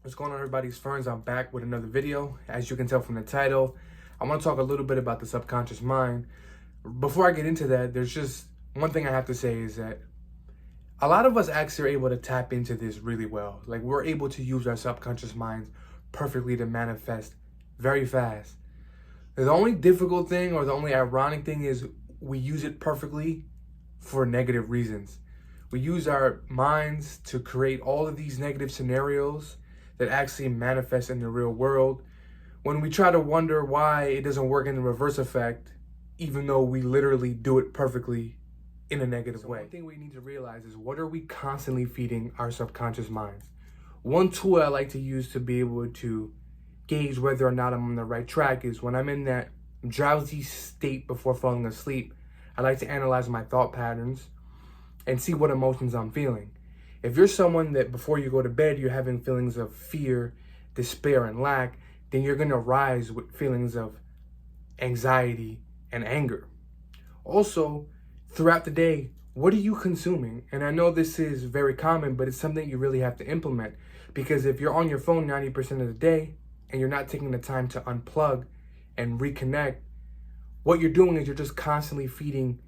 What's going on, everybody's friends? I'm back with another video. As you can tell from the title, I want to talk a little bit about the subconscious mind. Before I get into that, there's just one thing I have to say is that a lot of us actually are able to tap into this really well. Like, we're able to use our subconscious minds perfectly to manifest very fast. The only difficult thing or the only ironic thing is we use it perfectly for negative reasons. We use our minds to create all of these negative scenarios that actually manifest in the real world. When we try to wonder why it doesn't work in the reverse effect, even though we literally do it perfectly in a negative way. One thing we need to realize is, what are we constantly feeding our subconscious minds? One tool I like to use to be able to gauge whether or not I'm on the right track is when I'm in that drowsy state before falling asleep, I like to analyze my thought patterns and see what emotions I'm feeling. If you're someone that before you go to bed, you're having feelings of fear, despair, and lack, then you're going to rise with feelings of anxiety and anger. Also, throughout the day, what are you consuming? And I know this is very common, but it's something you really have to implement, because if you're on your phone 90% of the day and you're not taking the time to unplug and reconnect, what you're doing is you're just constantly feeding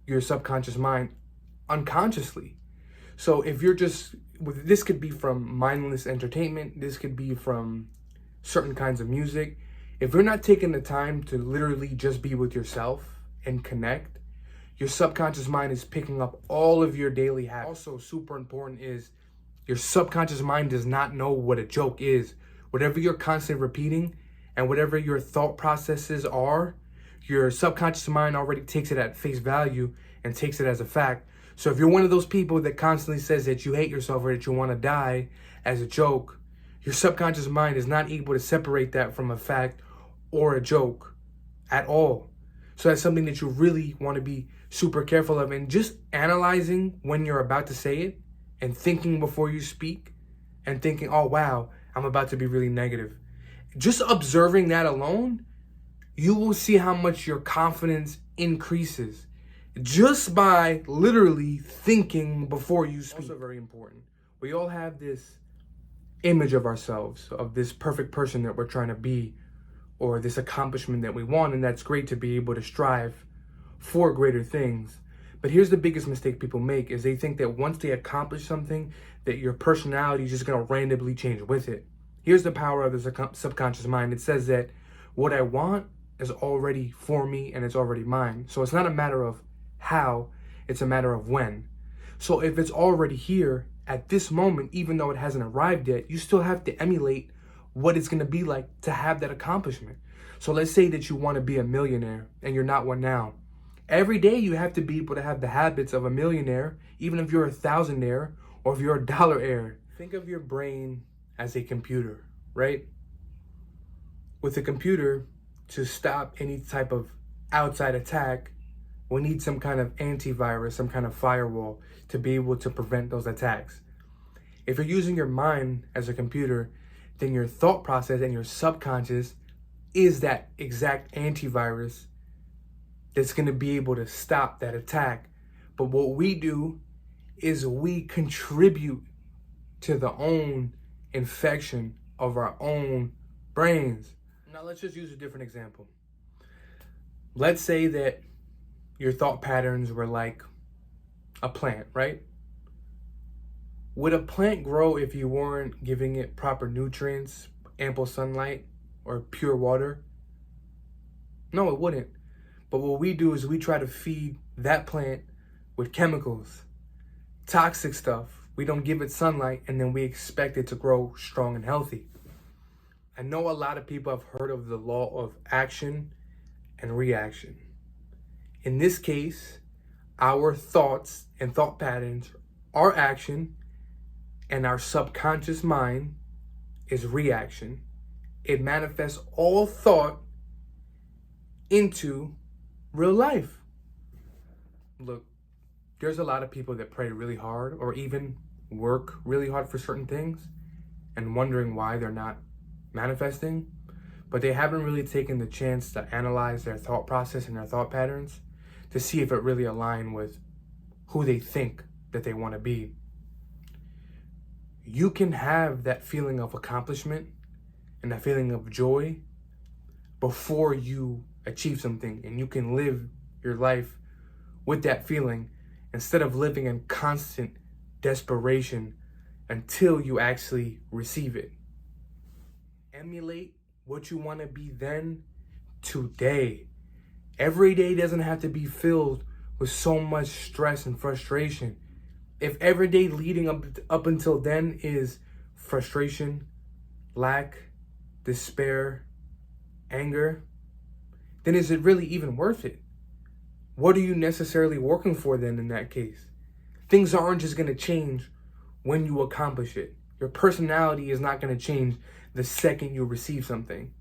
your subconscious mind unconsciously. So if you're just, this could be from mindless entertainment, this could be from certain kinds of music. If you're not taking the time to literally just be with yourself and connect, your subconscious mind is picking up all of your daily habits. Also, super important is your subconscious mind does not know what a joke is. Whatever you're constantly repeating and whatever your thought processes are, your subconscious mind already takes it at face value and takes it as a fact. So if you're one of those people that constantly says that you hate yourself or that you want to die as a joke, your subconscious mind is not able to separate that from a fact or a joke at all. So that's something that you really want to be super careful of, and just analyzing when you're about to say it and thinking before you speak and thinking, oh wow, I'm about to be really negative. Just observing that alone, you will see how much your confidence increases just by literally thinking before you speak. Also very important. We all have this image of ourselves, of this perfect person that we're trying to be, or this accomplishment that we want, and that's great to be able to strive for greater things. But here's the biggest mistake people make is they think that once they accomplish something, that your personality is just going to randomly change with it. Here's the power of the subconscious mind. It says that what I want is already for me and it's already mine. So it's not a matter of how, it's a matter of when. So if it's already here at this moment, even though it hasn't arrived yet, you still have to emulate what it's going to be like to have that accomplishment. So let's say that you want to be a millionaire and you're not one now. Every day you have to be able to have the habits of a millionaire, even if you're a thousandaire or if you're a dollaraire. Think of your brain as a computer, right? With a computer, to stop any type of outside attack, we need some kind of antivirus, some kind of firewall to be able to prevent those attacks. If you're using your mind as a computer, then your thought process and your subconscious is that exact antivirus that's going to be able to stop that attack. But what we do is we contribute to the own infection of our own brains. Now let's just use a different example. Let's say that your thought patterns were like a plant, right? Would a plant grow if you weren't giving it proper nutrients, ample sunlight, or pure water? No, it wouldn't. But what we do is we try to feed that plant with chemicals, toxic stuff. We don't give it sunlight, and then we expect it to grow strong and healthy. I know a lot of people have heard of the law of action and reaction. In this case, our thoughts and thought patterns are action, and our subconscious mind is reaction. It manifests all thought into real life. Look, there's a lot of people that pray really hard or even work really hard for certain things and wondering why they're not manifesting, but they haven't really taken the chance to analyze their thought process and their thought patterns to see if it really aligns with who they think that they want to be. you can have that feeling of accomplishment and that feeling of joy before you achieve something, and you can live your life with that feeling instead of living in constant desperation until you actually receive it. Emulate what you want to be then, today. Every day doesn't have to be filled with so much stress and frustration. If every day leading up until then is frustration, lack, despair, anger, then is it really even worth it? What are you necessarily working for then in that case? Things aren't just going to change when you accomplish it. Your personality is not going to change the second you receive something.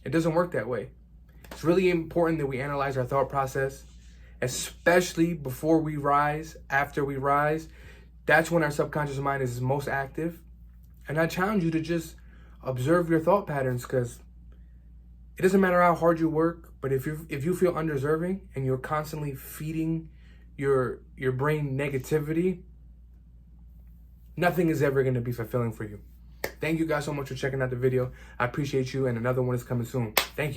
It doesn't work that way. It's really important that we analyze our thought process, especially before we rise, after we rise. That's when our subconscious mind is most active. And I challenge you to just observe your thought patterns, because it doesn't matter how hard you work, but if you feel undeserving and you're constantly feeding your brain negativity, nothing is ever going to be fulfilling for you. Thank you guys so much for checking out the video. I appreciate you, and another one is coming soon. Thank you.